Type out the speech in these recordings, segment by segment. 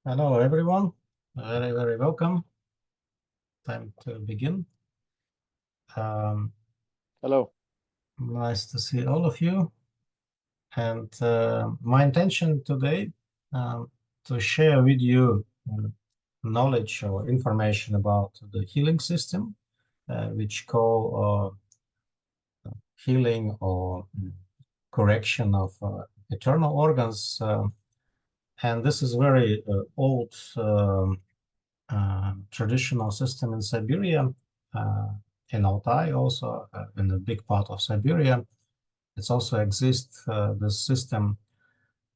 Hello, everyone. Very welcome. Time to begin. Um, Hello. Nice to see all of you. And my intention today to share with you knowledge or information about the healing system, which call healing or correction of internal organs. And this is very old traditional system in Siberia, in Altai also, in a big part of Siberia. It's also exists, this system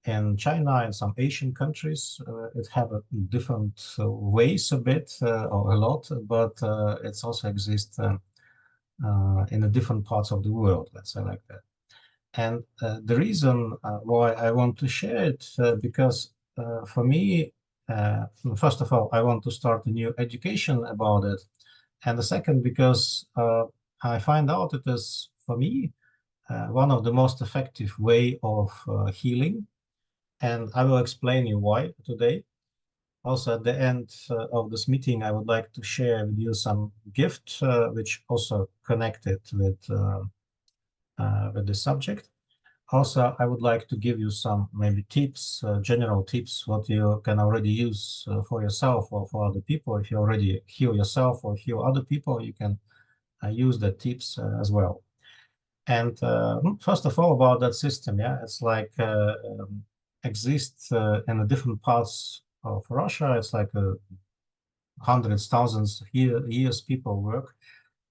in China and some Asian countries. It have a different ways a bit or a lot, but it's also exists in the different parts of the world, let's say like that. And the reason why I want to share it, because for me, uh, first of all, I want to start a new education about it. And the second, because I find out it is, for me, one of the most effective way of healing. And I will explain you why today. Also, at the end of this meeting, I would like to share with you some gift, which also connected with the subject. Also, I would like to give you some maybe tips, general tips, what you can already use for yourself or for other people. If you already heal yourself or heal other people, you can use the tips as well. And first of all, about that system, yeah, it's like exists in the different parts of Russia. It's like hundreds, thousands of years people work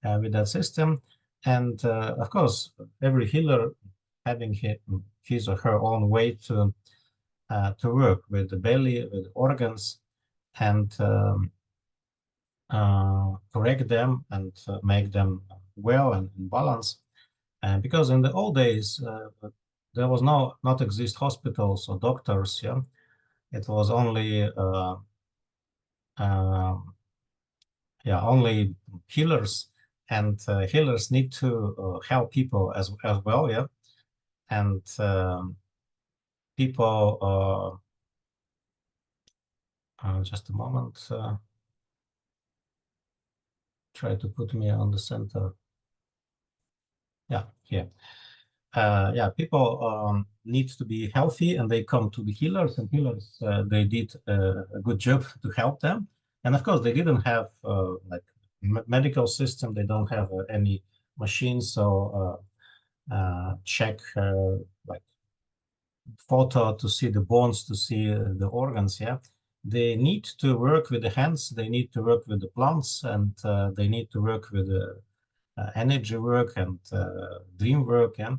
with that system. And of course, every healer having his or her own way to work with the belly, with organs, and correct them and make them well and in balance. And because in the old days, there was not exist hospitals or doctors. Yeah, it was only um yeah, only healers, and healers need to help people as well. Yeah, and people. Just a moment. Try to put me on the center. Yeah, here. Yeah, people need to be healthy, and they come to the healers, and healers they did a good job to help them. And of course, they didn't have like medical system. They don't have any machines, so check like photo to see the bones, to see the organs. Yeah, they need to work with the hands. They need to work with the plants, and they need to work with the energy work and dream work. Yeah?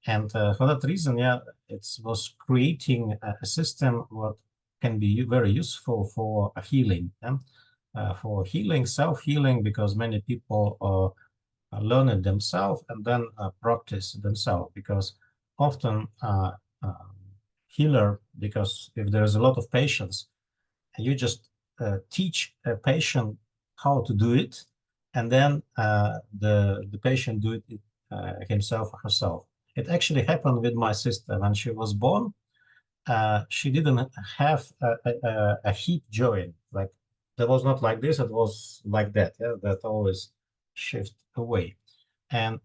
And for that reason, yeah, it was creating a system what can be very useful for a healing, yeah? For healing, self-healing, because many people learn it themselves and then practice themselves. Because often healer, because if there's a lot of patients, you just teach a patient how to do it, and then the patient do it himself or herself. It actually happened with my sister when she was born. She didn't have a hip joint. Like, that was not like this. It was like that. Yeah, that always shift away. And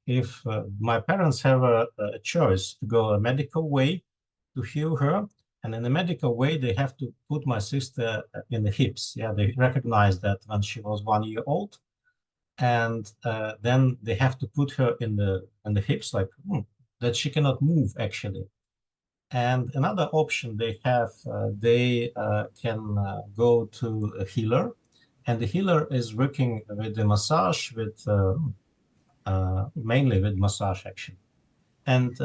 if my parents have a choice to go a medical way to heal her, and in a medical way, they have to put my sister in the hips. Yeah, they recognize that when she was 1 year old, and then they have to put her in the hips, like that she cannot move actually. And another option they have, they can go to a healer, and the healer is working with the massage, with mainly with massage action. And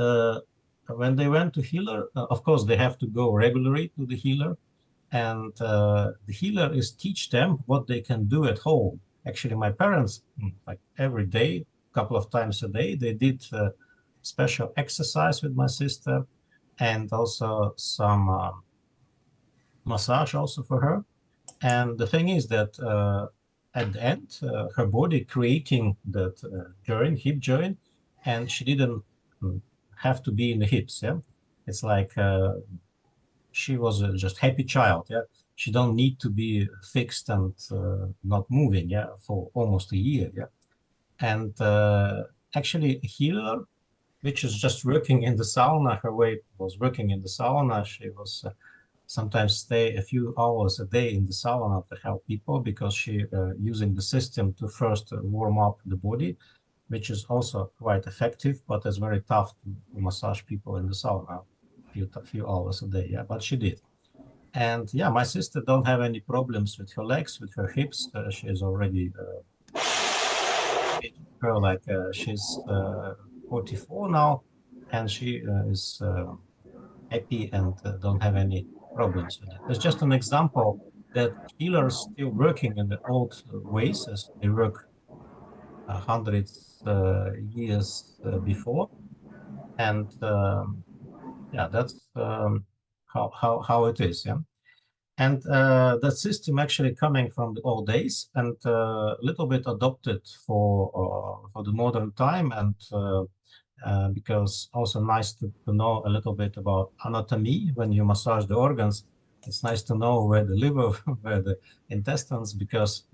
when they went to healer, of course, they have to go regularly to the healer, and the healer is teach them what they can do at home. Actually, my parents, like every day, a couple of times a day, they did special exercise with my sister, and also some massage also for her. And the thing is that at the end, her body creating that joint, hip joint, and she didn't have to be in the hips. Yeah, it's like she was a just happy child. Yeah, she don't need to be fixed and not moving. Yeah, for almost a year. Yeah, and actually a healer, which is just working in the sauna. Her way was working in the sauna. She was sometimes stay a few hours a day in the sauna to help people because she using the system to first warm up the body, which is also quite effective, but it's very tough to massage people in the sauna few hours a day. Yeah, but she did. And yeah, my sister don't have any problems with her legs, with her hips. She is already her like she's 44 now, and she is happy and don't have any problems with it. It's just an example that healers still working in the old ways as they work hundreds years before, and yeah, that's how it is. Yeah. And that system actually coming from the old days and a little bit adopted for the modern time, and because also nice to know a little bit about anatomy when you massage the organs. It's nice to know where the liver, where the intestines, because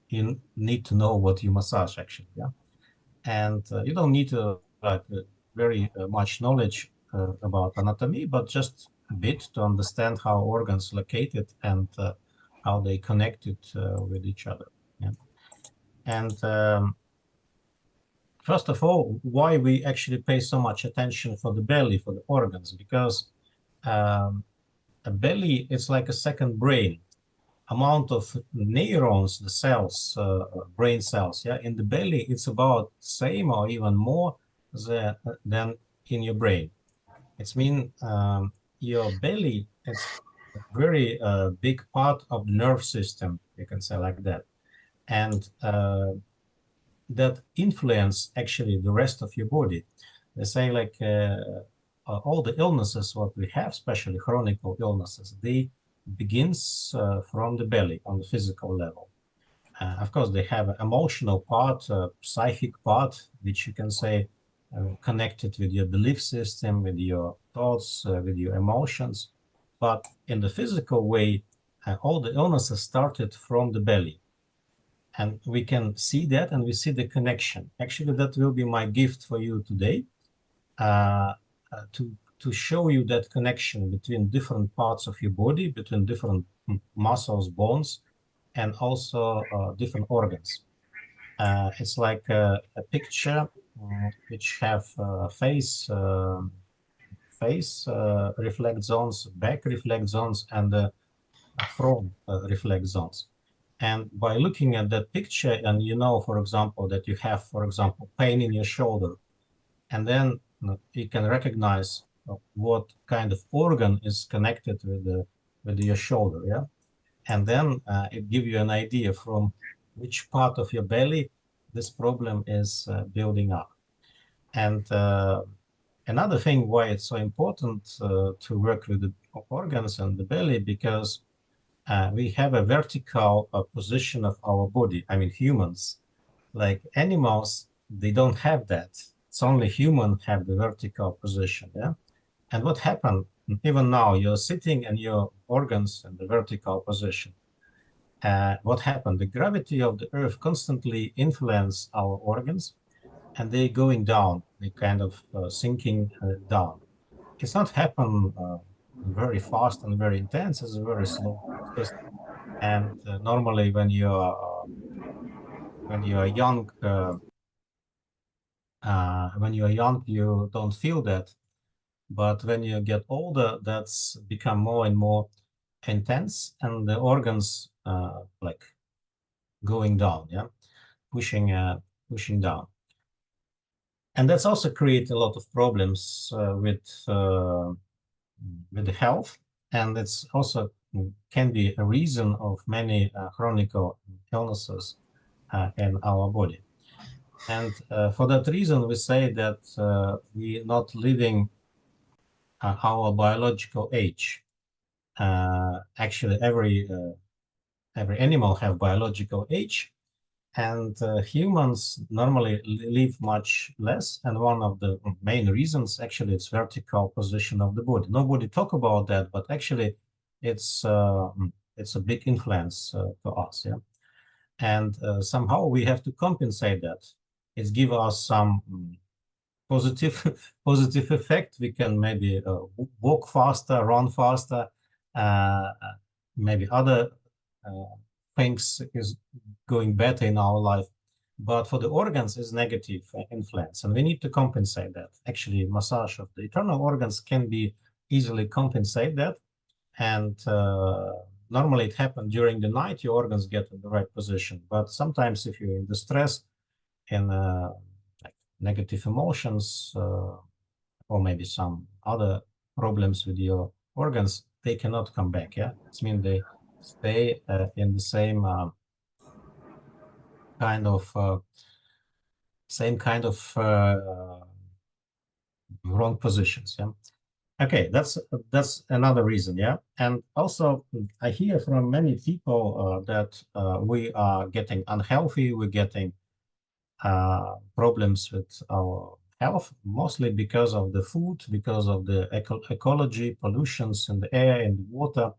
you need to know what you massage actually. Yeah, and you don't need to like very much knowledge about anatomy, but just a bit to understand how organs located and how they connected with each other. Yeah. And first of all, why we actually pay so much attention for the belly, for the organs, because um, a belly is like a second brain. Amount of neurons, the cells, brain cells, yeah, in the belly, it's about same or even more than in your brain. It's mean your belly, it's a very big part of the nerve system, you can say like that. And that influence actually the rest of your body. They say like all the illnesses what we have, especially chronic illnesses, they begins from the belly on the physical level. Of course, they have an emotional part, psychic part, which you can say connected with your belief system, with your thoughts, with your emotions. But in the physical way, all the illnesses started from the belly. And we can see that and we see the connection. Actually, that will be my gift for you today uh, to show you that connection between different parts of your body, between different muscles, bones, and also different organs. It's like a picture which have face reflect zones, back reflect zones, and front reflect zones. And by looking at that picture, and you know, for example, that you have, for example, pain in your shoulder, and then you can recognize what kind of organ is connected with your shoulder, yeah. And then it gives you an idea from which part of your belly this problem is building up. And another thing why it's so important to work with the organs and the belly, because we have a vertical position of our body. I mean, humans, like animals, they don't have that. It's only humans have the vertical position. Yeah. And what happened? Even now, you're sitting and your organs in the vertical position. What happened? The gravity of the Earth constantly influence our organs, and they going down. They kind of sinking down. It's not happen very fast and very intense. It's a very slow process. And normally, when you are young, you don't feel that. But when you get older, that's become more and more intense, and the organs like going down, yeah, pushing pushing down. And that's also create a lot of problems with the health, and it's also can be a reason of many chronic illnesses in our body. And for that reason, we say that we're not living our biological age. Actually, every animal have biological age, And humans normally live much less. And one of the main reasons, actually, it's vertical position of the body. Nobody talk about that, but actually, it's it's a big influence to us. Yeah, and somehow we have to compensate that. It's give us some positive positive effect. We can maybe walk faster, run faster, uh, maybe other uh, things is going better in our life. But for the organs is negative influence, and we need to compensate that. Actually, massage of the internal organs can be easily compensate that, and normally it happens during the night. Your organs get in the right position, but sometimes if you're in the stress and like negative emotions or maybe some other problems with your organs, they cannot come back. Yeah, it means they stay in the kind of same kind of wrong positions. Yeah. Okay, that's another reason. Yeah, and also I hear from many people that we are getting unhealthy. We're getting problems with our health, mostly because of the food, because of the ecology, pollutions in the air and the water.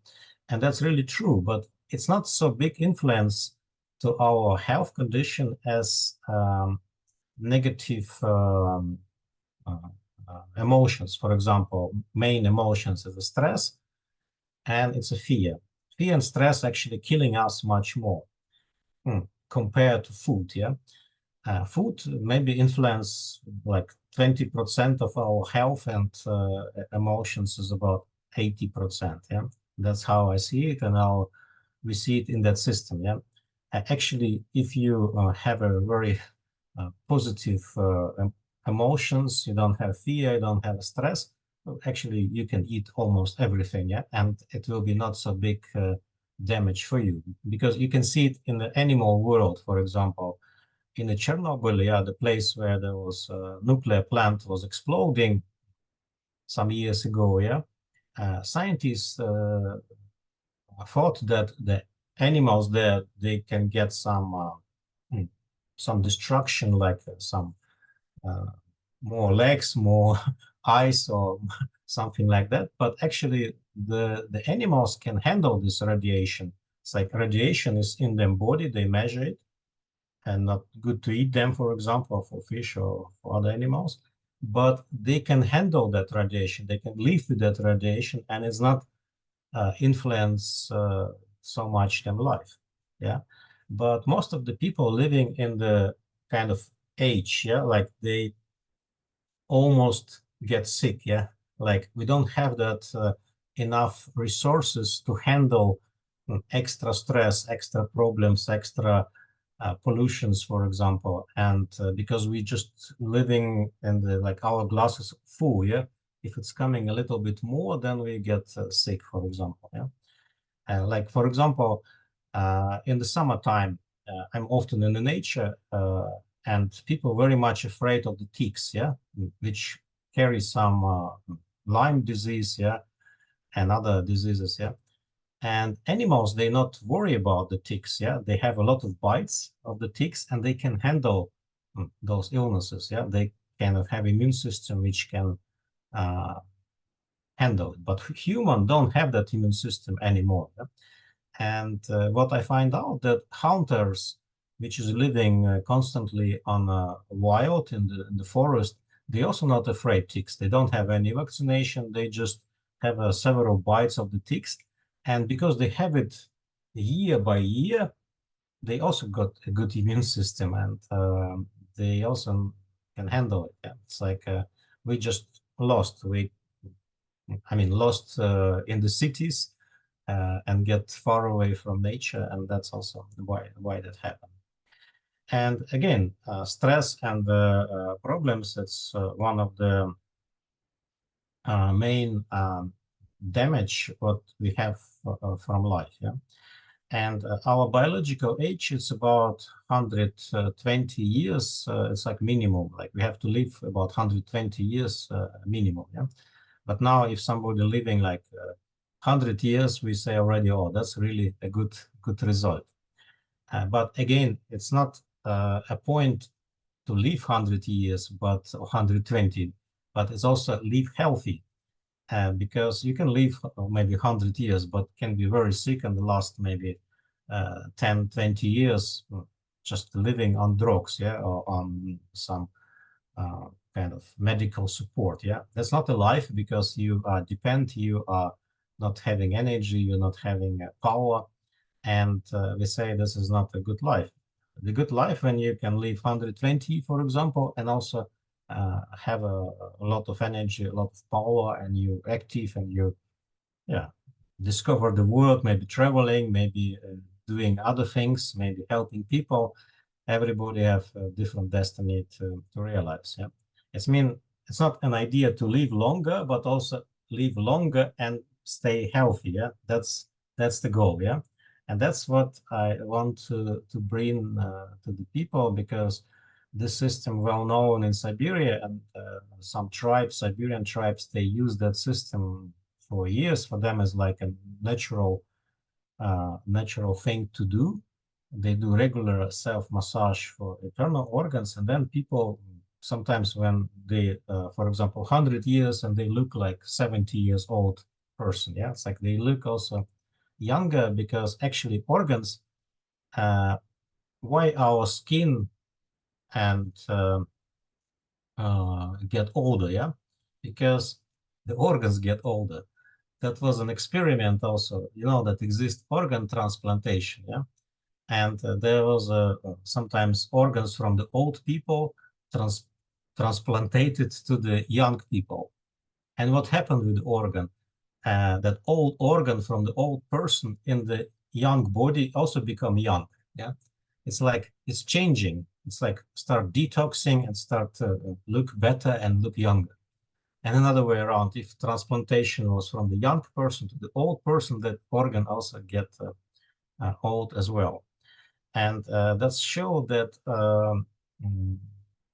And that's really true, but it's not so big influence to our health condition as negative uh, emotions. For example, main emotions is the stress and it's a fear. Fear and stress actually killing us much more compared to food. Yeah. Food maybe influence like 20% of our health and emotions is about 80%. Yeah, that's how I see it, and how we see it in that system. Yeah, actually, if you have a very positive emotions, you don't have fear, you don't have stress. Actually, you can eat almost everything. Yeah, and it will be not so big damage for you because you can see it in the animal world, for example in the Chernobyl, yeah, the place where there was a nuclear plant was exploding some years ago, yeah, scientists thought that the animals there they can get hmm, some destruction, like some uh, more legs, more eyes, or something like that. But actually, the animals can handle this radiation. It's like radiation is in their body; they measure it and not good to eat them, for example, for fish or for other animals. But they can handle that radiation. They can live with that radiation, and it's not influence so much them life. Yeah, but most of the people living in the kind of age, yeah, like they almost get sick. Yeah, like we don't have that enough resources to handle extra stress, extra problems, extra pollutions, for example, and because we just living in the like our glass is full. Yeah, if it's coming a little bit more, then we get sick, for example. Yeah, like for example, in the summertime, I'm often in the nature, and people very much afraid of the ticks. Yeah, which carry some Lyme disease. Yeah, and other diseases. Yeah, and animals, they not worry about the ticks. Yeah, they have a lot of bites of the ticks, and they can handle those illnesses. Yeah, they kind of have immune system which can uh, handle it. But human don't have that immune system anymore. Yeah? And what I find out that hunters, which is living constantly on wild in the forest, they also not afraid ticks. They don't have any vaccination. They just have several bites of the ticks, and because they have it year by year, they also got a good immune system, and they also can handle it. Yeah. It's like we just lost. I mean, lost in the cities and get far away from nature, and that's also why that happened. And again, stress and problems, it's one of the main damage what we have from life. Yeah, and our biological age is about 120 years. It's like minimum, like we have to live about 120 years minimum. Yeah, but now if somebody living like 100 years, we say already, oh, that's really a good result. But again, it's not a point to live 100 years, but 120, but it's also live healthy. Because you can live maybe 100 years, but can be very sick and last maybe 10, 20 years just living on drugs, yeah, or on some kind of medical support, yeah. That's not a life because you are dependent, you are not having energy, you're not having power, and we say this is not a good life. The good life when you can live 120, for example, and also have a lot of energy, a lot of power, and you're active and you, yeah, discover the world, maybe traveling, maybe doing other things, maybe helping people. Everybody have a different destiny to realize. Yeah, it's not an idea to live longer, but also live longer and stay healthy. Yeah, that's the goal. Yeah, and that's what I want to bring to the people, because this system well known in Siberia, and some tribes, Siberian tribes, they use that system for years. For them is like a natural thing to do. They do regular self-massage for internal organs, and then people sometimes when they, for example, 100 years and they look like 70 years old person. Yeah, it's like they look also younger because actually organs, why our skin and get older, yeah, because the organs get older. That was an experiment also, that exists organ transplantation, yeah. And there was sometimes organs from the old people transplanted to the young people. And what happened with the organ? That old organ from the old person in the young body also become young. Yeah, it's like it's changing. It's like start detoxing and start look better and look younger. And another way around, if transplantation was from the young person to the old person, that organ also get old as well. And that's show that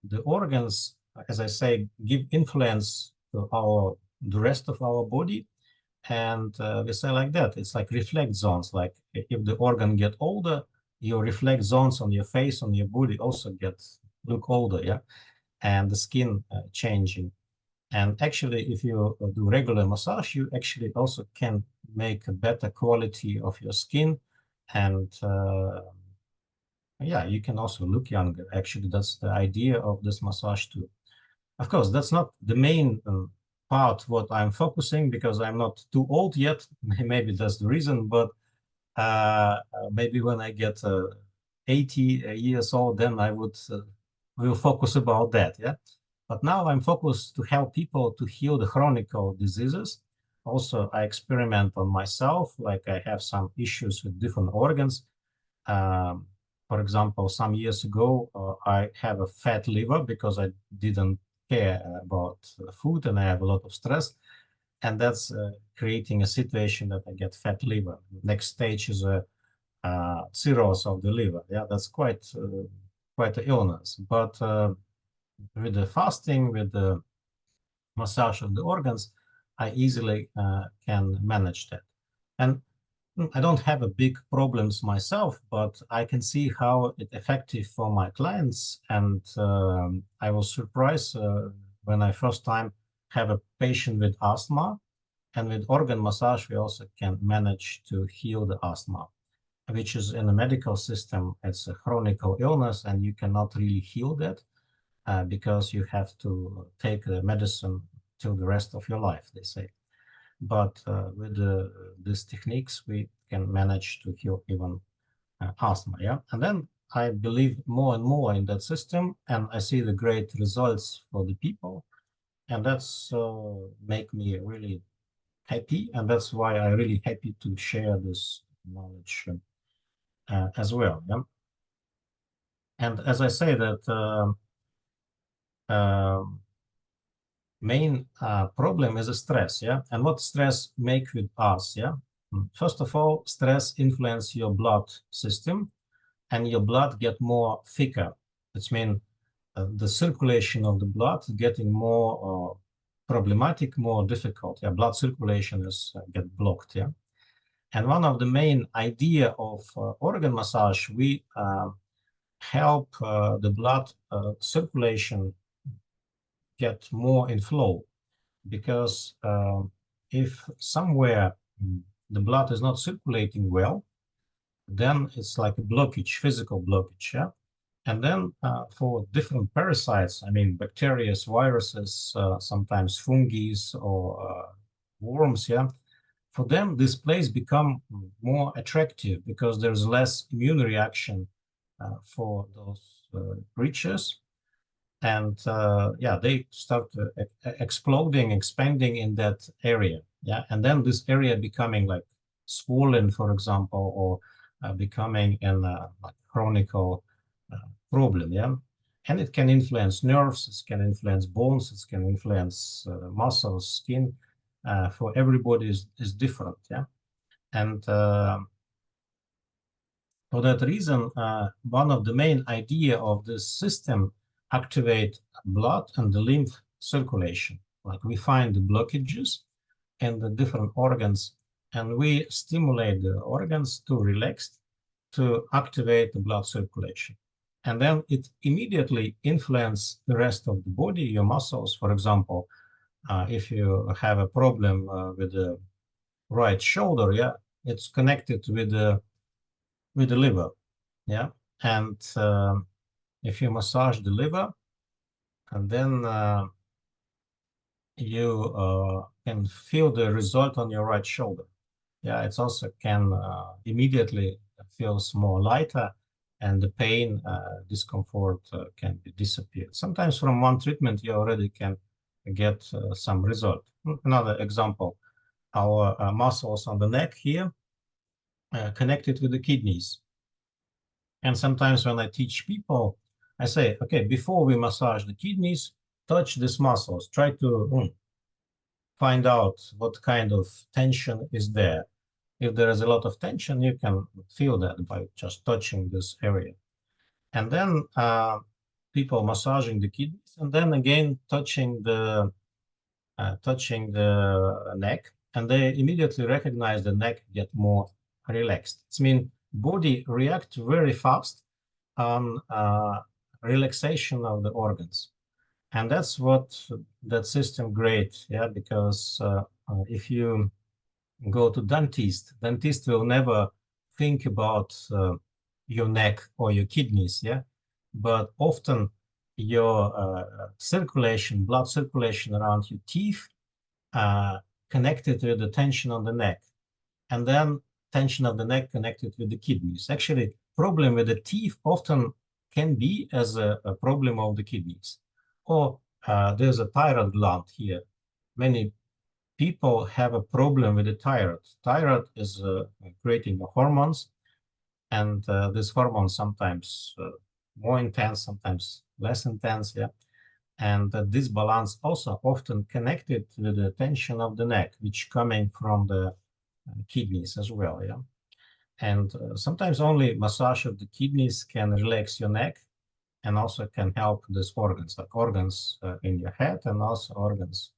the organs, as I say, give influence to the rest of our body. And we say like that, it's like reflect zones. Like if the organ get older, your reflect zones on your face, on your body also look older, yeah, and the skin changing. And actually, if you do regular massage, you actually also can make a better quality of your skin, and yeah, you can also look younger. Actually, that's the idea of this massage too. Of course, that's not the main part what I'm focusing, because I'm not too old yet. Maybe that's the reason, but maybe when I get 80 years old, then I will focus about that. Yeah. But now I'm focused to help people to heal the chronic diseases. Also, I experiment on myself, like I have some issues with different organs. Um, for example, some years ago, I have a fat liver because I didn't care about food and I have a lot of stress. And that's creating a situation that I get fat liver. Next stage is a cirrhosis of the liver. Yeah, that's quite an illness. But with the fasting, with the massage of the organs, I easily can manage that. And I don't have a big problems myself, but I can see how it effective for my clients. And I was surprised when I first time have a patient with asthma, and with organ massage, we also can manage to heal the asthma, which is in the medical system, it's a chronic illness, and you cannot really heal that because you have to take the medicine till the rest of your life, they say. But with these techniques, we can manage to heal even asthma. Yeah, and then I believe more and more in that system, and I see the great results for the people, and that's make me really happy, and that's why I'm really happy to share this knowledge as well. Yeah? And as I say that main problem is a stress, yeah. And what stress make with us, yeah. First of all, stress influence your blood system, and your blood get more thicker. Which means the circulation of the blood getting more problematic, more difficult. Yeah, blood circulation is get blocked. Yeah, And one of the main idea of organ massage, we help the blood circulation get more in flow, because if somewhere the blood is not circulating well, then it's like a blockage, physical blockage, yeah? And then for different parasites, I mean, bacteria, viruses, sometimes fungi or worms, yeah, for them, this place become more attractive because there's less immune reaction for those creatures. And yeah, they start exploding, expanding in that area. Yeah, and then this area becoming like swollen, for example, or becoming an like chronic problem. Yeah, and it can influence nerves, it can influence bones, it can influence muscles, skin. For everybody is different. Yeah, and for that reason, one of the main idea of this system activate blood and the lymph circulation. Like we find the blockages in the different organs, and we stimulate the organs to relax, to activate the blood circulation. And then it immediately influences the rest of the body, your muscles. For example, if you have a problem with the right shoulder, yeah, it's connected with the liver, yeah. And if you massage the liver, and then you can feel the result on your right shoulder. Yeah, it's also can immediately feels more lighter, and the pain, discomfort can be disappeared. Sometimes from one treatment, you already can get some result. Another example, our muscles on the neck here connected with the kidneys. And sometimes when I teach people, I say, okay, before we massage the kidneys, touch these muscles. Try to find out what kind of tension is there. If there is a lot of tension, you can feel that by just touching this area. And then people massaging the kidneys, and then again touching the neck, and they immediately recognize the neck get more relaxed. It means body react very fast on relaxation of the organs. And that's what that system great, yeah, because if you go to dentist will never think about your neck or your kidneys, yeah, but often your circulation, blood circulation around your teeth connected with the tension on the neck, and then tension of the neck connected with the kidneys. Actually, problem with the teeth often can be as a problem of the kidneys. Or there's a thyroid gland here. Many people have a problem with the thyroid. Thyroid is creating hormones, and this hormone sometimes more intense, sometimes less intense, yeah. And this balance also often connected with the tension of the neck, which coming from the kidneys as well, yeah. And sometimes only massage of the kidneys can relax your neck, and also can help these organs, like organs in your head, and also organs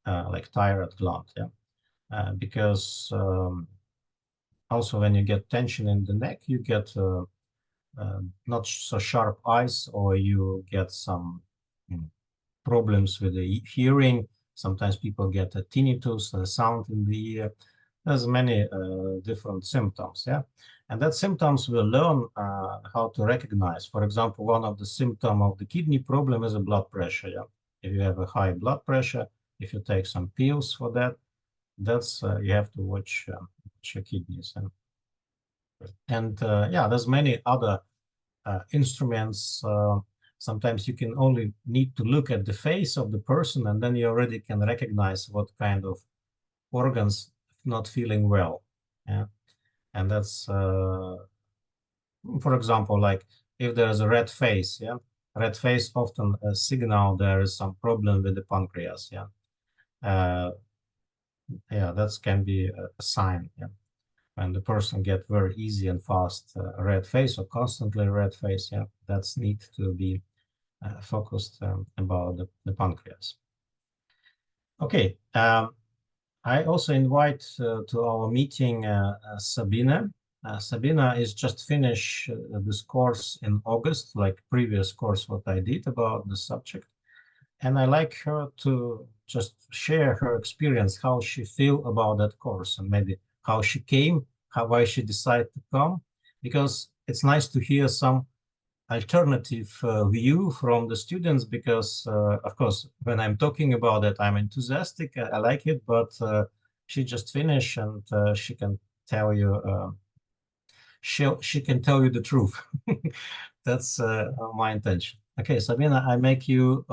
like thyroid gland, yeah. Because also when you get tension in the neck, you get not so sharp eyes, or you get some problems with the hearing. Sometimes people get a tinnitus, a sound in the ear. There's many different symptoms, yeah? And that symptoms will learn how to recognize. For example, one of the symptoms of the kidney problem is a blood pressure, yeah? If you have a high blood pressure, if you take some pills for that, that's you have to watch your kidneys. And yeah, there's many other instruments. Sometimes you can only need to look at the face of the person, and then you already can recognize what kind of organs not feeling well. Yeah, and that's for example, like if there is a red face, yeah, red face often signal there is some problem with the pancreas. Yeah, uh, yeah, that can be a sign. Yeah, when the person get very easy and fast red face, or constantly red face. Yeah, that's need to be focused about the pancreas. Okay. I also invite to our meeting Sabina. Sabina is just finished this course in August, like previous course what I did about the subject. And I like her to just share her experience, how she feel about that course, and maybe how she came, why she decided to come, because it's nice to hear some alternative view from the students, because of course when I'm talking about it I'm enthusiastic, I like it, but she just finished, and she can tell you she can tell you the truth. That's my intention. Okay, Sabina, I make you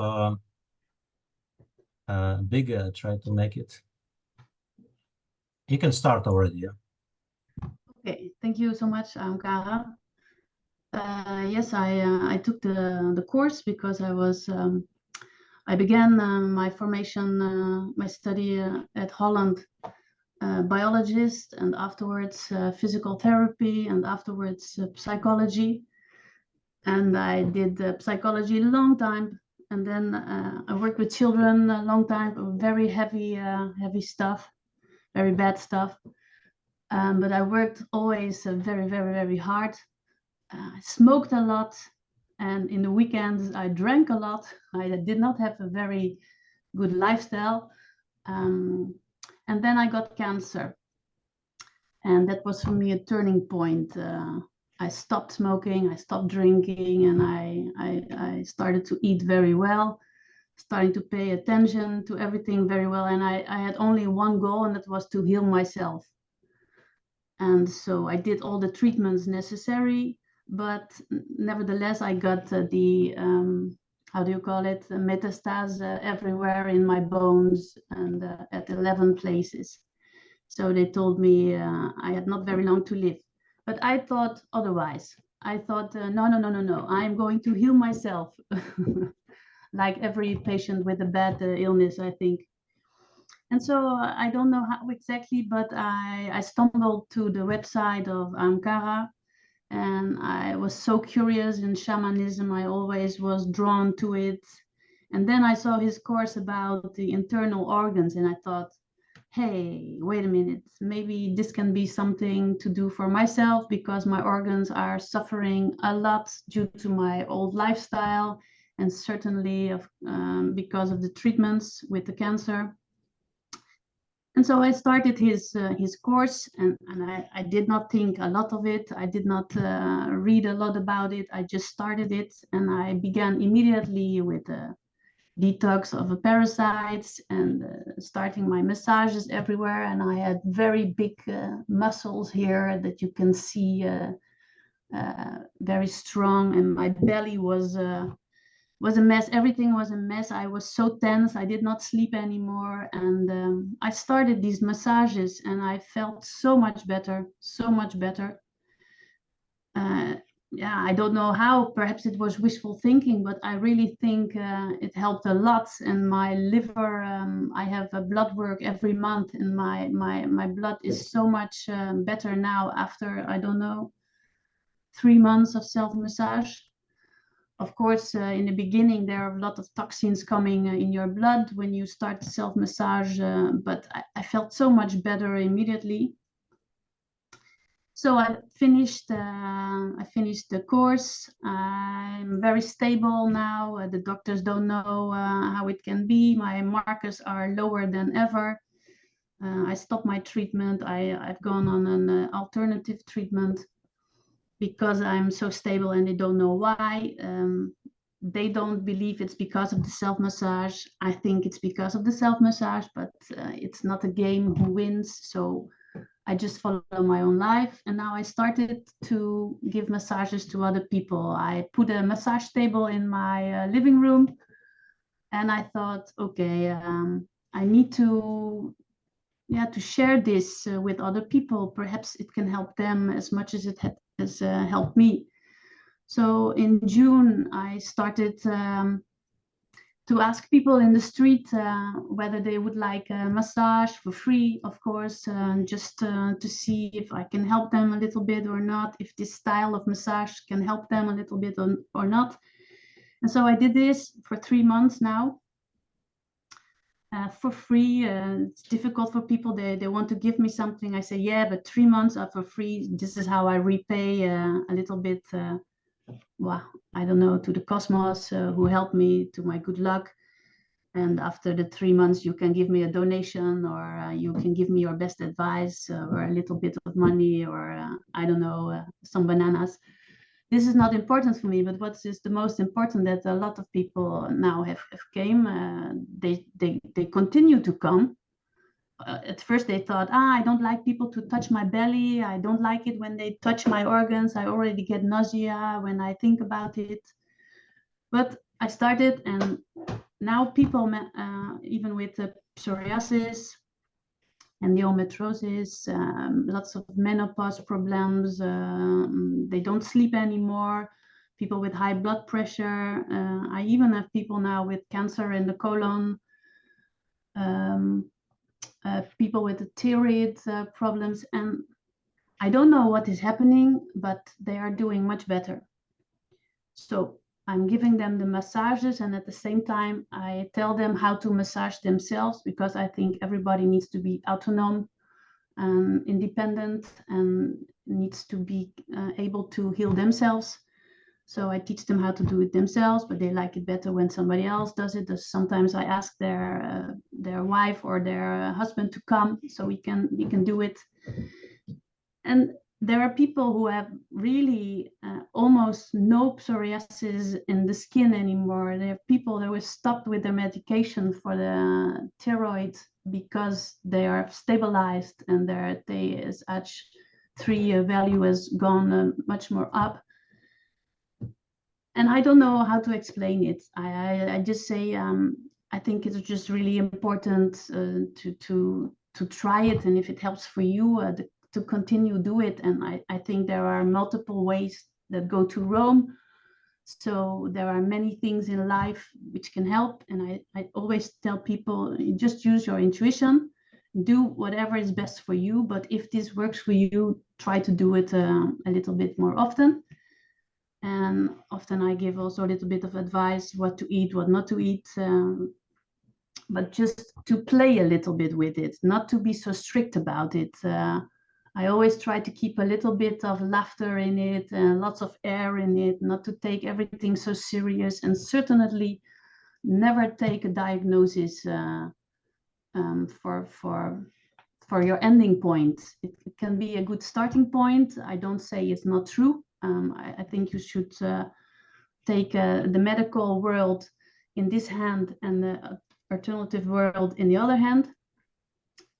bigger, try to make it. You can start already. Yeah? Okay, thank you so much, Ahamkara. Yes, I took the course because I began my formation, my study at Holland, biologist, and afterwards physical therapy, and afterwards psychology. And I did psychology a long time, and then I worked with children a long time, very heavy stuff, very bad stuff. But I worked always very hard. I smoked a lot, and in the weekends I drank a lot. I did not have a very good lifestyle. And then I got cancer, and that was for me a turning point. I stopped smoking, I stopped drinking, and I started to eat very well, starting to pay attention to everything very well. And I had only one goal, and that was to heal myself. And so I did all the treatments necessary, but nevertheless, I got the, how do you call it, metastase everywhere in my bones, and at 11 places. So they told me I had not very long to live. But I thought otherwise. I thought, no, I'm going to heal myself. Like every patient with a bad illness, I think. And so I don't know how exactly, but I stumbled to the website of Ahamkara, and I was so curious in shamanism. I always was drawn to it. And then I saw his course about the internal organs, and I thought, hey, wait a minute, maybe this can be something to do for myself, because my organs are suffering a lot due to my old lifestyle, and certainly because of the treatments with the cancer. And so I started his course, and I did not think a lot of it. I did not read a lot about it. I just started it, and I began immediately with a detox of parasites, and starting my massages everywhere. And I had very big muscles here that you can see, very strong, and my belly was a mess. Everything was a mess. I was so tense. I did not sleep anymore. And I started these massages, and I felt so much better, so much better. Yeah, I don't know how. Perhaps it was wishful thinking, but I really think it helped a lot. And my liver, I have a blood work every month, and my blood is so much better now after, I don't know, 3 months of self-massage. Of course, in the beginning, there are a lot of toxins coming in your blood when you start self-massage, but I felt so much better immediately. So I finished the course. I'm very stable now. The doctors don't know how it can be. My markers are lower than ever. I stopped my treatment. I've gone on an alternative treatment because I'm so stable, and they don't know why. They don't believe it's because of the self-massage. I think it's because of the self-massage, but it's not a game who wins. So I just follow my own life. And now I started to give massages to other people. I put a massage table in my living room, and I thought, okay, I need to share this with other people. Perhaps it can help them as much as it has helped me. So in June, I started to ask people in the street whether they would like a massage for free, of course, just to see if I can help them a little bit or not, if this style of massage can help them a little bit or not. And so I did this for 3 months now. for free. It's difficult for people. They want to give me something. I say, yeah, but 3 months are for free. This is how I repay a little bit, well, I don't know, to the cosmos who helped me, to my good luck. And after the 3 months, you can give me a donation, or you can give me your best advice, or a little bit of money, or I don't know, some bananas. This is not important for me, but what is the most important, that a lot of people now have came. They continue to come. At first they thought, I don't like people to touch my belly. I don't like it when they touch my organs. I already get nausea when I think about it. But I started, and now people, even with psoriasis, endometriosis, lots of menopause problems, they don't sleep anymore, people with high blood pressure. I even have people now with cancer in the colon, people with the thyroid problems, and I don't know what is happening, but they are doing much better. So I'm giving them the massages, and at the same time, I tell them how to massage themselves, because I think everybody needs to be autonomous and independent, and needs to be able to heal themselves. So I teach them how to do it themselves, but they like it better when somebody else does it. Sometimes I ask their wife or their husband to come, so we can do it. And there are people who have really almost no psoriasis in the skin anymore. There are people that were stopped with their medication for the thyroid because they are stabilized, and their TSH3 value has gone much more up. And I don't know how to explain it. I just say, I think it's just really important to try it, and if it helps for you, to continue do it. And I think there are multiple ways that go to Rome. So there are many things in life which can help. And I always tell people, you just use your intuition, do whatever is best for you. But if this works for you, try to do it a little bit more often. And often I give also a little bit of advice, what to eat, what not to eat, but just to play a little bit with it, not to be so strict about it. I always try to keep a little bit of laughter in it and lots of air in it, not to take everything so serious, and certainly never take a diagnosis for your ending point. It can be a good starting point. I don't say it's not true. I think you should take the medical world in this hand and the alternative world in the other hand,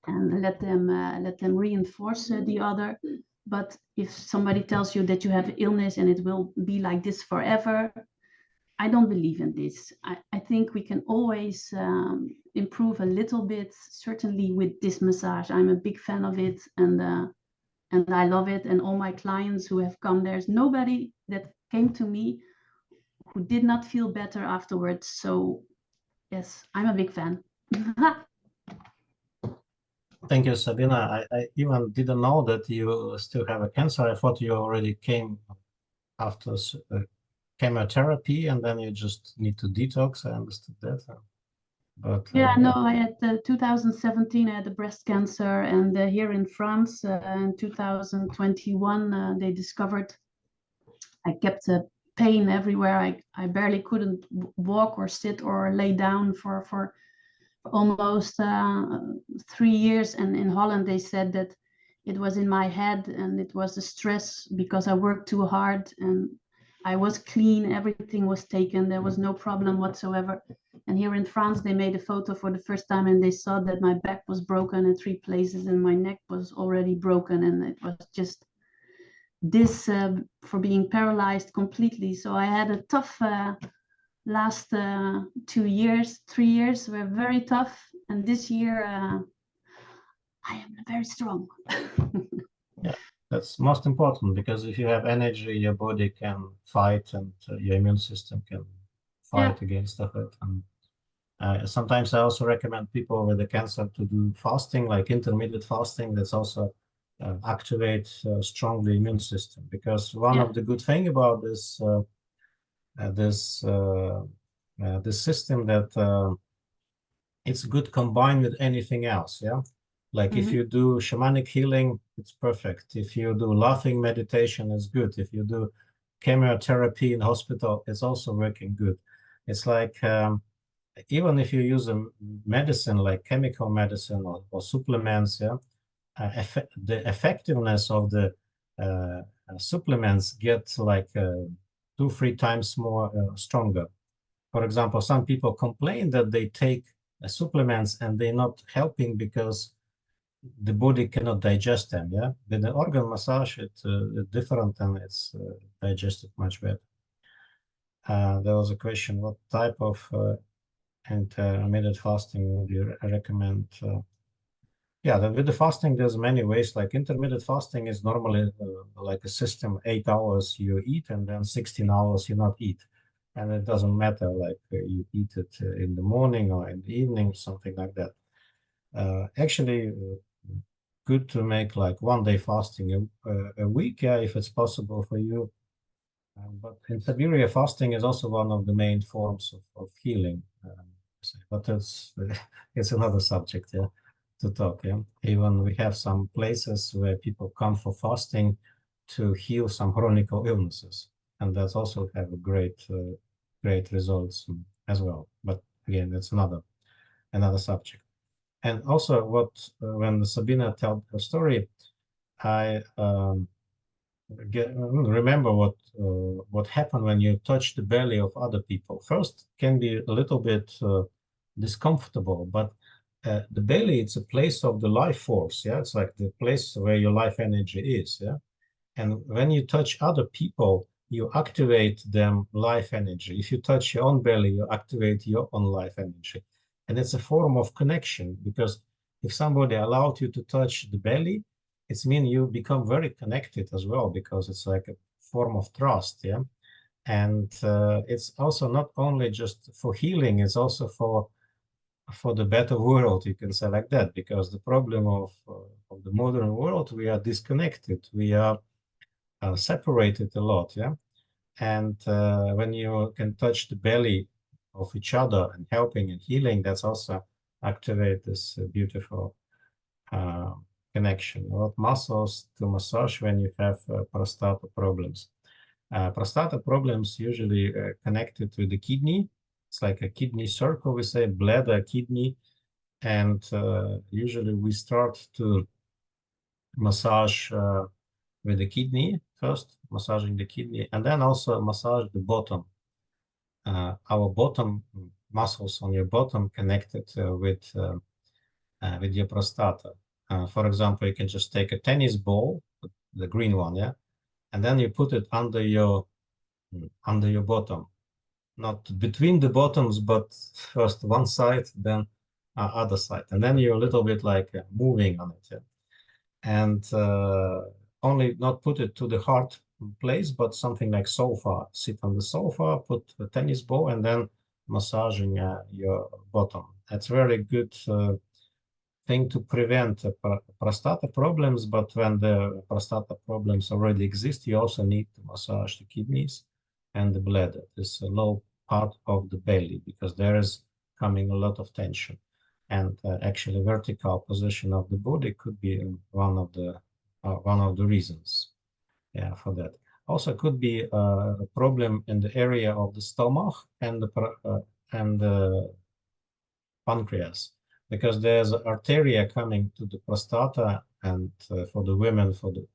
and let them reinforce the other. But if somebody tells you that you have illness and it will be like this forever, I don't believe in this. I think we can always improve a little bit, certainly with this massage. I'm a big fan of it, and I love it. And all my clients who have come, there's nobody that came to me who did not feel better afterwards. So yes, I'm a big fan. Thank you, Sabina. I even didn't know that you still have a cancer. I thought you already came after chemotherapy, and then you just need to detox. I understood that. But yeah, no, I had 2017, I had the breast cancer, and here in France in 2021, they discovered I kept a pain everywhere. I barely couldn't walk or sit or lay down for almost 3 years. And in Holland, they said that it was in my head, and it was the stress because I worked too hard, and I was clean. Everything was taken. There was no problem whatsoever. And here in France, they made a photo for the first time, and they saw that my back was broken in 3 places, and my neck was already broken. And it was just this for being paralyzed completely. So I had a tough last 2 years, 3 years were very tough. And this year, I am very strong. yeah, that's most important, because if you have energy, your body can fight, and your immune system can fight against it. And sometimes I also recommend people with the cancer to do fasting, like intermittent fasting. That's also activate strongly immune system, because one of the good thing about this this system that it's good combined with anything else. Yeah. Like if you do shamanic healing, it's perfect. If you do laughing meditation, it's good. If you do chemotherapy in hospital, it's also working good. It's like even if you use a medicine like chemical medicine or supplements, yeah, the effectiveness of the supplements get like 2-3 times more stronger. For example, some people complain that they take supplements and they're not helping because the body cannot digest them. Yeah, with the organ massage, it's different and it's digested much better. There was a question: what type of intermittent fasting would you recommend? Yeah, with the fasting, there's many ways. Like intermittent fasting is normally like a system: 8 hours you eat and then 16 hours you not eat, and it doesn't matter like you eat it in the morning or in the evening, something like that. Actually, good to make like 1 day fasting a week, yeah, if it's possible for you. But in Siberia, fasting is also one of the main forms of healing. But it's another subject, yeah, to talk. Yeah, even we have some places where people come for fasting to heal some chronic illnesses, and that's also have a great results as well. But again, it's another subject. And also, when Sabina told her story, I remember what happened when you touch the belly of other people. First, can be a little bit discomfortable, but the belly, it's a place of the life force. Yeah, it's like the place where your life energy is. Yeah, and when you touch other people, you activate them life energy. If you touch your own belly, you activate your own life energy, and it's a form of connection because if somebody allowed you to touch the belly, it's mean you become very connected as well because it's like a form of trust. Yeah, and it's also not only just for healing; it's also for the better world, you can say like that, because the problem of the modern world, we are disconnected, we are separated a lot, yeah. And when you can touch the belly of each other and helping and healing, that's also activate this beautiful uh, connection. What muscles to massage when you have prostata problems? Prostata problems usually connected to the kidney. It's like a kidney circle, we say bladder, kidney, and usually we start to massage with the kidney first, massaging the kidney, and then also massage the bottom. Our bottom muscles on your bottom connected with your prostata. For example, you can just take a tennis ball, the green one, yeah, and then you put it under your bottom, not between the bottoms, but first one side, then other side, and then you're a little bit like moving on it, yeah? And only not put it to the hard place, but something like sofa. Sit on the sofa, put a tennis ball, and then massaging your bottom. That's very good thing to prevent prostata problems. But when the prostata problems already exist, you also need to massage the kidneys and the bladder, this low part of the belly, because there is coming a lot of tension. And actually, vertical position of the body could be one of the reasons, yeah, for that. Also, could be a problem in the area of the stomach and the pancreas, because there's an arteria coming to the prostata, and for the women, for the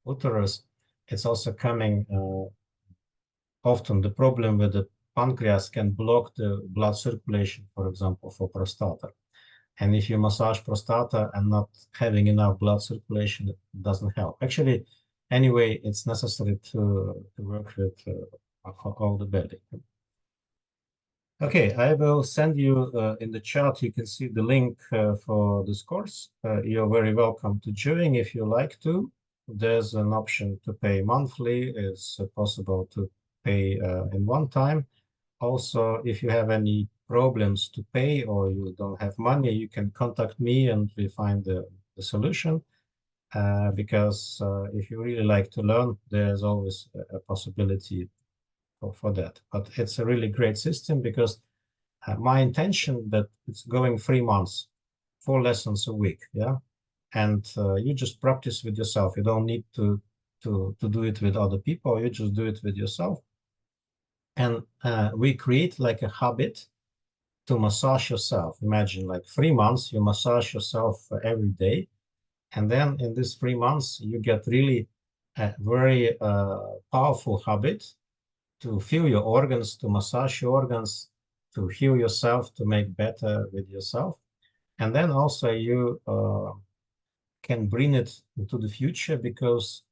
uterus, it's also coming often. The problem with the pancreas can block the blood circulation, for example, for prostata. And if you massage prostata and not having enough blood circulation, it doesn't help. Actually, anyway, it's necessary to work with all the belly. Okay, I will send you in the chat, you can see the link for this course. You're very welcome to join if you like to. There's an option to pay monthly. It's possible to pay in one time. Also, if you have any problems to pay or you don't have money, you can contact me and we find the solution. Because if you really like to learn, there's always a possibility for that. But it's a really great system because My intention that it's going 3 months, 4 lessons a week, yeah, and you just practice with yourself. You don't need to do it with other people. You just do it with yourself, and we create like a habit to massage yourself. Imagine like 3 months, you massage yourself every day. And then in these 3 months, you get really a very powerful habit to feel your organs, to massage your organs, to heal yourself, to make better with yourself. And then also you can bring it into the future because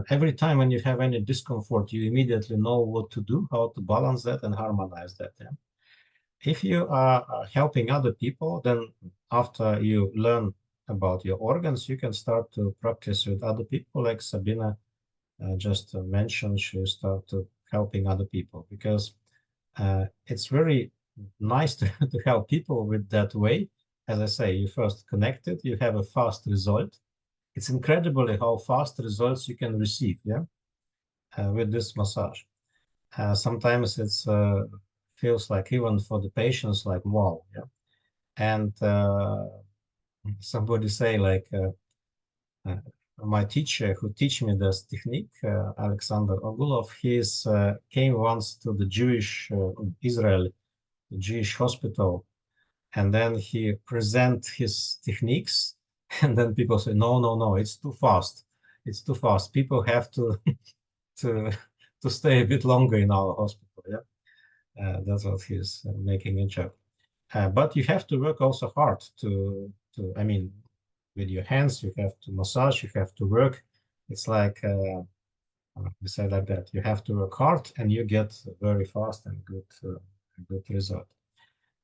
every time when you have any discomfort, you immediately know what to do, how to balance that and harmonize that. Yeah? If you are helping other people, then after you learn about your organs, you can start to practice with other people, like Sabina just mentioned. She start to helping other people because it's very nice to help people with that way. As I say, you first connect it, you have a fast result. It's incredibly how fast results you can receive, yeah, with this massage. Sometimes it's feels like even for the patients like wow, yeah. And somebody say like uh, my teacher who teach me this technique, Alexander Ogulov, he's came once to the Jewish Israel Jewish hospital, and then he present his techniques, and then people say no, no, no, it's too fast, it's too fast. People have to to stay a bit longer in our hospital. Yeah, that's what he's making a joke. But you have to work also hard I mean, with your hands, you have to massage, you have to work. It's like, we say like that, you have to work hard and you get very fast and good result.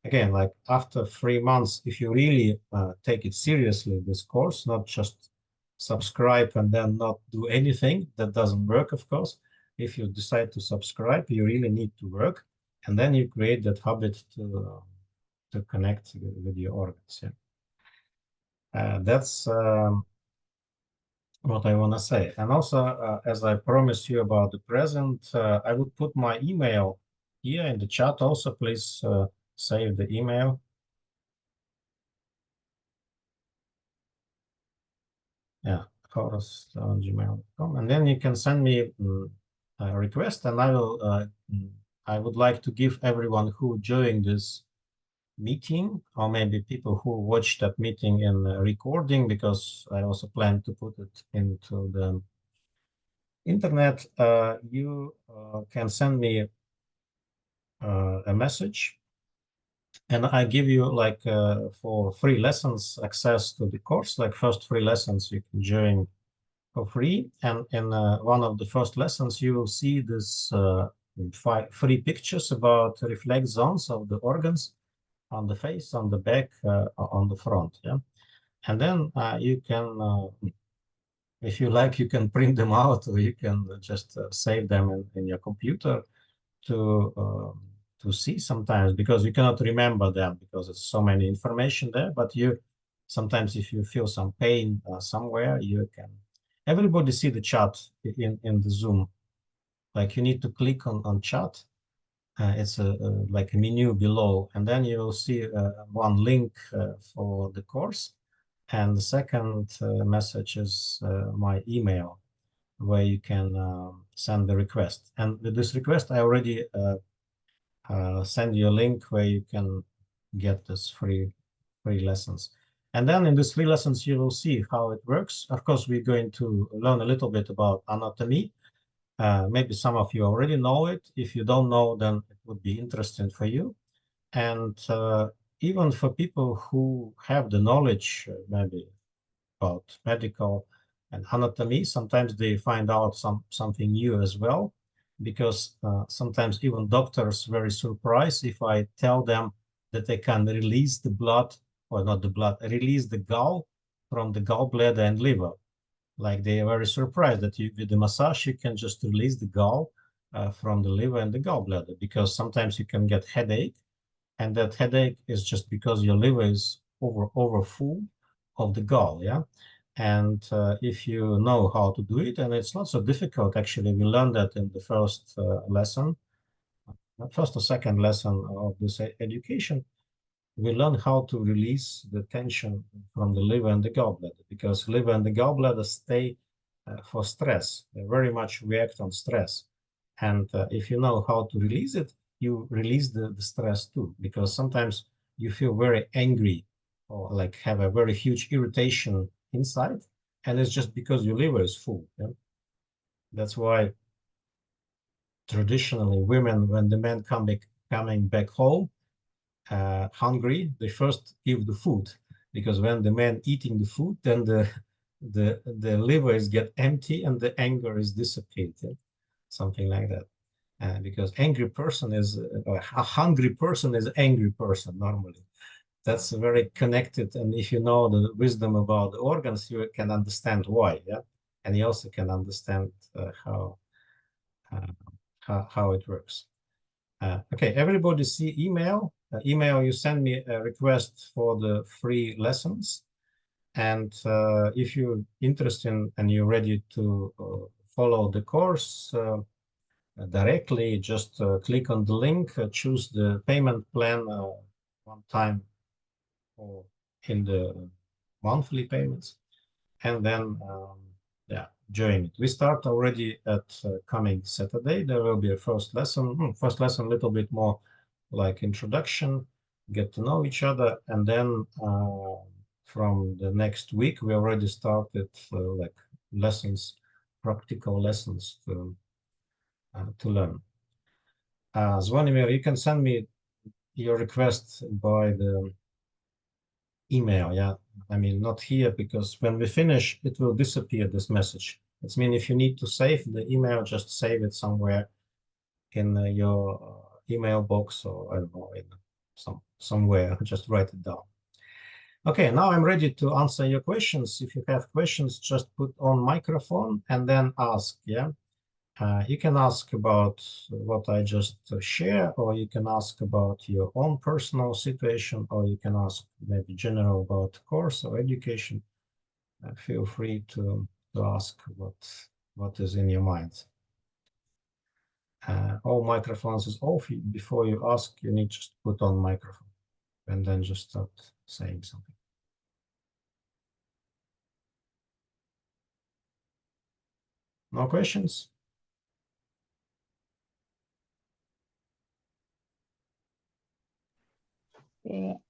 Again, like after 3 months, if you really take it seriously, this course, not just subscribe and then not do anything, that doesn't work, of course. If you decide to subscribe, you really need to work, and then you create that habit to connect with your organs. Yeah, that's what I want to say. And also, as I promised you about the present, I would put my email here in the chat. Also, please save the email. Yeah, horus@gmail.com, and then you can send me a request, and I would like to give everyone who joined this meeting, or maybe people who watched that meeting in recording, because I also plan to put it into the internet. You can send me a message, and I give you like for 3 lessons access to the course. Like first 3 lessons you can join for free, and in one of the first lessons you will see this 3 pictures about reflex zones of the organs on the face, on the back, on the front. Yeah, and then you can, if you like, you can print them out, or you can just save them in your computer to see sometimes, because you cannot remember them because it's so many information there. But you sometimes, if you feel some pain somewhere, you can. Everybody see the chat in the Zoom. Like you need to click on chat. It's like a menu below, and then you will see one link for the course, and the second message is my email, where you can send the request. And with this request, I already send you a link where you can get this free lessons. And then in these 3 lessons, you will see how it works. Of course, we're going to learn a little bit about anatomy. Maybe some of you already know it. If you don't know, then it would be interesting for you. And even for people who have the knowledge, maybe about medical and anatomy, sometimes they find out something new as well, because sometimes even doctors very surprised if I tell them that they can release the blood, or not the blood, release the gall from the gallbladder and liver. Like they are very surprised that with the massage you can just release the gall from the liver and the gallbladder, because sometimes you can get headache, and that headache is just because your liver is over full of the gall. Yeah, and if you know how to do it, and it's not so difficult actually. We learned that in the first lesson. first or second lesson of this education, we learn how to release the tension from the liver and the gallbladder, because liver and the gallbladder stay for stress. They very much react on stress. And if you know how to release it, you release the stress too, because sometimes you feel very angry or like have a very huge irritation inside, and it's just because your liver is full. Yeah? That's why traditionally women, when the men coming back home, hungry, they first give the food, because when the man eating the food, then the liver is get empty and the anger is dissipated, something like that. Because angry person is a hungry person is angry person normally. That's very connected, and if you know the wisdom about the organs, you can understand why. Yeah, and you also can understand uh, how it works. Okay, everybody see email. Email, you send me a request for the free lessons. And if you're interested and you're ready to follow the course directly, just click on the link, choose the payment plan one time or in the monthly payments, and then yeah, join it. We start already at coming Saturday. There will be a first lesson. First lesson, a little bit more like introduction, get to know each other, and then from the next week we already started like lessons, practical lessons to learn. Zvonimir, you can send me your request by the email. Yeah, I mean, not here, because when we finish, it will disappear, this message. It means if you need to save the email, just save it somewhere in your email box, or I don't know, in somewhere, just write it down. Okay, now I'm ready to answer your questions. If you have questions, just put on microphone and then ask. Yeah, you can ask about what I just share, or you can ask about your own personal situation, or you can ask maybe general about course or education. Feel free to ask what is in your mind. All microphones is off. Before you ask, you need just put on microphone and then just start saying something. No questions?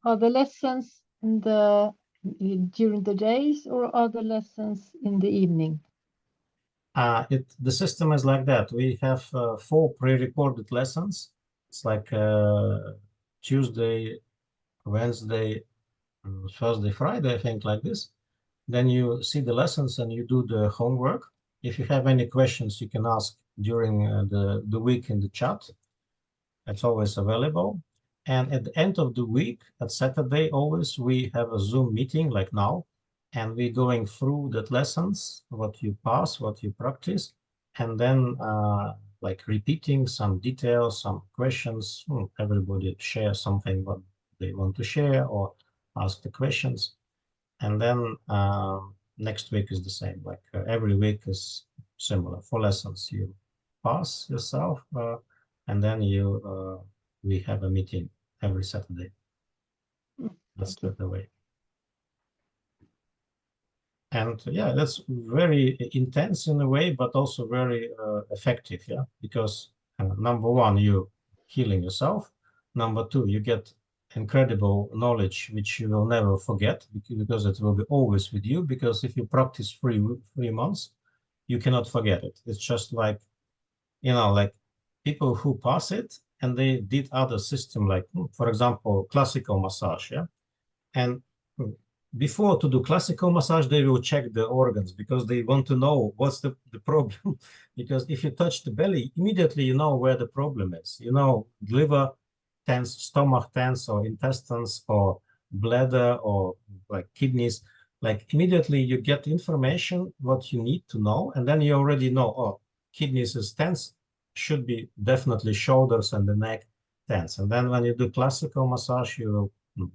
Are the lessons during the days, or are the lessons in the evening? The system is like that. We have 4 pre-recorded lessons. It's like Tuesday, Wednesday, Thursday, Friday, I think, like this. Then you see the lessons and you do the homework. If you have any questions, you can ask during the week in the chat. It's always available. And at the end of the week, at Saturday, always we have a Zoom meeting like now, and we're going through the lessons, what you pass, what you practice, and then like repeating some details, some questions. Everybody share something what they want to share or ask the questions. And then next week is the same. Like every week is similar. 4 lessons you pass yourself, and then we have a meeting every Saturday. That's the way. And yeah, that's very intense in a way, but also very effective. Yeah, because number one, you healing yourself. Number two, you get incredible knowledge which you will never forget, because it will be always with you. Because if you practice 3 months, you cannot forget it. It's just like, like people who pass it and they did other system, like for example, classical massage. Yeah, and before to do classical massage, they will check the organs, because they want to know what's the problem. Because if you touch the belly, immediately you know where the problem is. Liver tense, stomach tense, or intestines, or bladder, or like kidneys. Like immediately you get information what you need to know, and then you already know, oh, kidneys is tense, should be definitely shoulders and the neck tense. And then when you do classical massage, you will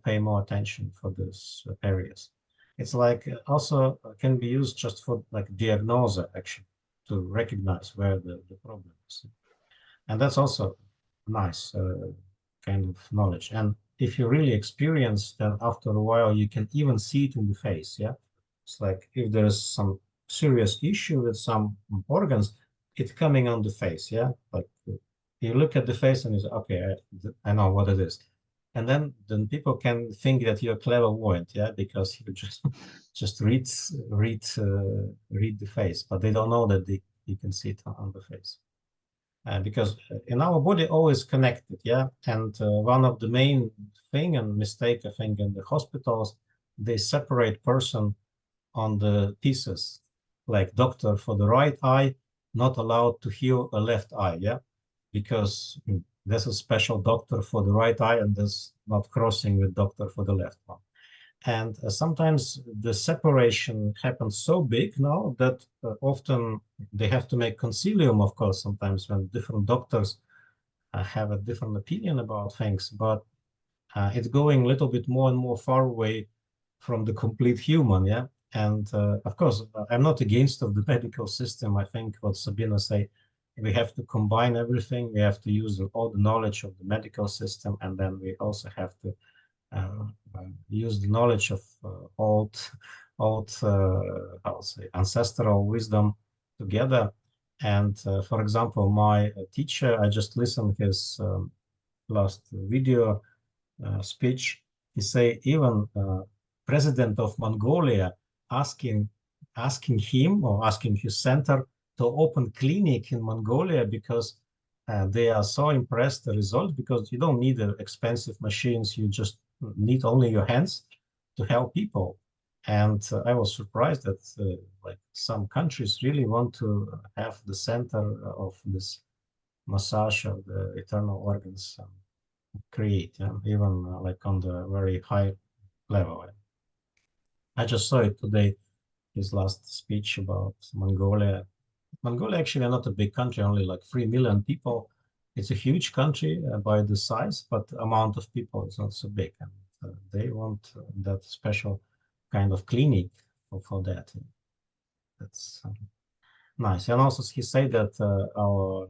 pay more attention for these areas. It's like also can be used just for like diagnosis, actually, to recognize where the problem is. And that's also nice kind of knowledge. And if you really experience, then after a while, you can even see it in the face. Yeah. It's like if there is some serious issue with some organs, it's coming on the face. Yeah. Like you look at the face and you say, okay, I know what it is. And then people can think that you're clairvoyant, yeah, because you just read the face, but they don't know that you can see it on the face. Because in our body always connected, yeah. And one of the main thing and mistake I think in the hospitals, they separate person on the pieces, like doctor for the right eye not allowed to heal a left eye, yeah, because there's a special doctor for the right eye and there's not crossing with doctor for the left one. And sometimes the separation happens so big now that often they have to make concilium, of course, sometimes when different doctors have a different opinion about things, but it's going a little bit more and more far away from the complete human, yeah. And of course, I'm not against of the medical system. I think what Sabina say, we have to combine everything. We have to use all the knowledge of the medical system, and then we also have to use the knowledge of old how to say, ancestral wisdom together. And for example, my teacher, I just listened his last video speech. He say even president of Mongolia asking him or asking his center to open clinic in Mongolia because they are so impressed the result, because you don't need expensive machines, you just need only your hands to help people. And I was surprised that like some countries really want to have the center of this massage of the internal organs create, even like on the very high level. I just saw it today, his last speech about Mongolia. Mongolia actually not a big country, only like 3 million people. It's a huge country by the size, but amount of people is not so big. And they want that special kind of clinic for that. That's nice. And also he said that our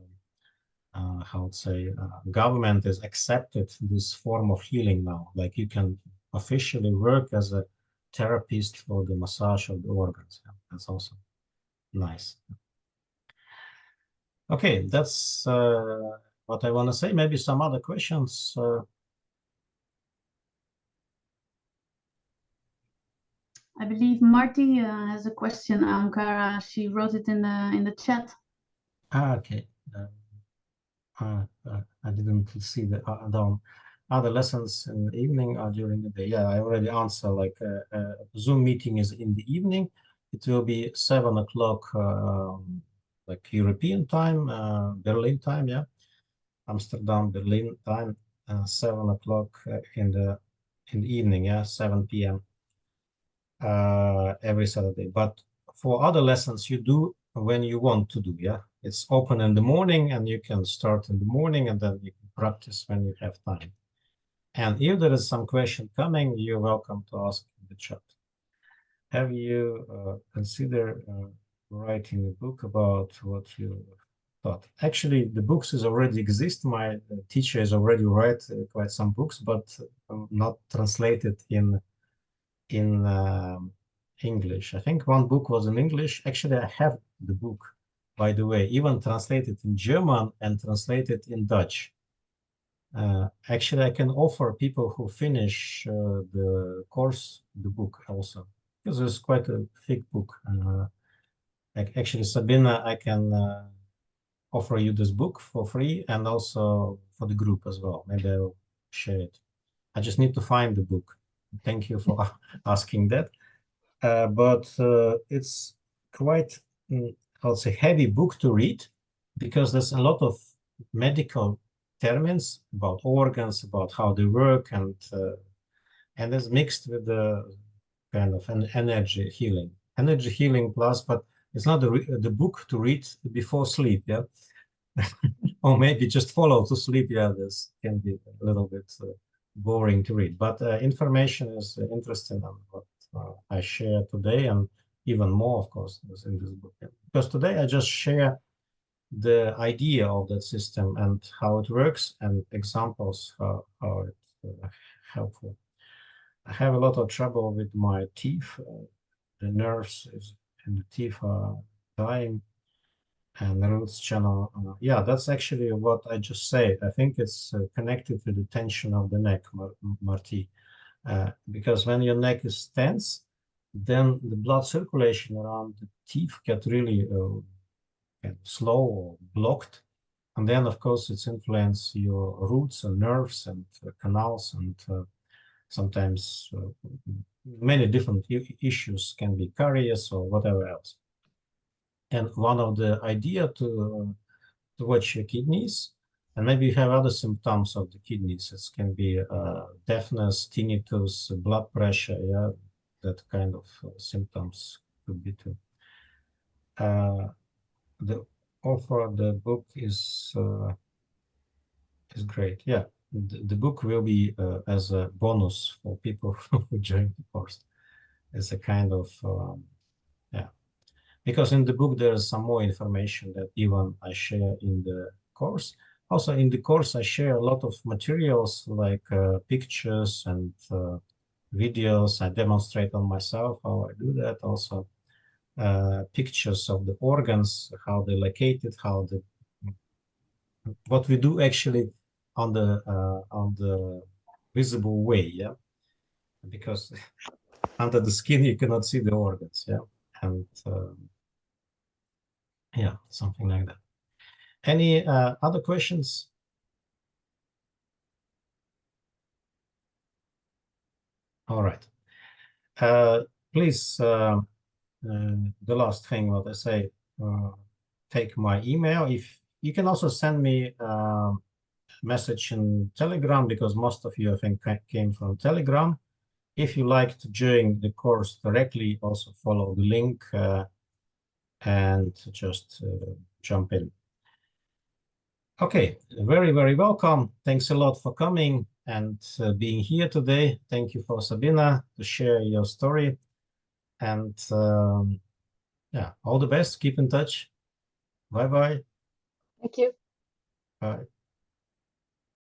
how to say, government has accepted this form of healing now. Like you can officially work as a therapist for the massage of the organs. Yeah, that's also nice. Okay, that's what I want to say. Maybe some other questions. I believe Marty has a question, Ahamkara. She wrote it in the chat. Okay. I didn't see the other lessons in the evening or during the day. Yeah, I already answered. Like Zoom meeting is in the evening. It will be 7 o'clock, like European time, Berlin time. Yeah, Amsterdam, Berlin time, 7 o'clock in the evening. Yeah, 7 p.m. Every Saturday. But for other lessons, you do when you want to do. Yeah, it's open in the morning, and you can start in the morning, and then you can practice when you have time. And if there is some question coming, you're welcome to ask in the chat. Have you considered writing a book about what you thought? Actually, the books is already exist. My teacher has already write quite some books, but not translated in English. I think one book was in English. Actually, I have the book, by the way, even translated in German and translated in Dutch. Actually, I can offer people who finish the course the book also, because it's quite a thick book. Actually, Sabina, I can offer you this book for free and also for the group as well. Maybe I'll share it. I just need to find the book. Thank you for asking that. But it's quite, I would say, heavy book to read, because there's a lot of medical terms about organs, about how they work, and it's mixed with the kind of an energy healing plus, but it's not the book to read before sleep, yeah. Or maybe just follow to sleep. Yeah, this can be a little bit boring to read, but information is interesting on what I share today, and even more, of course, is in this book. Yeah. Because today I just share the idea of that system and how it works, and examples how it's helpful. I have a lot of trouble with my teeth. The nerves in the teeth are dying, and the roots channel. Yeah, that's actually what I just said. I think it's connected to the tension of the neck, Marty. Because when your neck is tense, then the blood circulation around the teeth get really slow or blocked. And then, of course, it's influence your roots and nerves and canals, and sometimes many different issues can be caries or whatever else. And one of the idea to watch your kidneys, and maybe you have other symptoms of the kidneys. It can be deafness, tinnitus, blood pressure. Yeah, that kind of symptoms could be too. The offer of the book is great. Yeah, the book will be as a bonus for people who join the course. It's a kind of yeah, because in the book there is some more information that even I share in the course. Also in the course I share a lot of materials like pictures and videos. I demonstrate on myself how I do that. Also pictures of the organs, how they're located, what we do actually on the visible way. Yeah, because under the skin you cannot see the organs. Yeah, and yeah, something like that. Any other questions? All right. Please, the last thing what I say, take my email. If you can also send me a message in Telegram, because most of you, I think, came from Telegram. If you like to join the course directly, also follow the link and just jump in. Okay, very, very welcome. Thanks a lot for coming and being here today. Thank you for Sabina to share your story. And yeah, all the best. Keep in touch. Bye-bye. Thank you. Bye.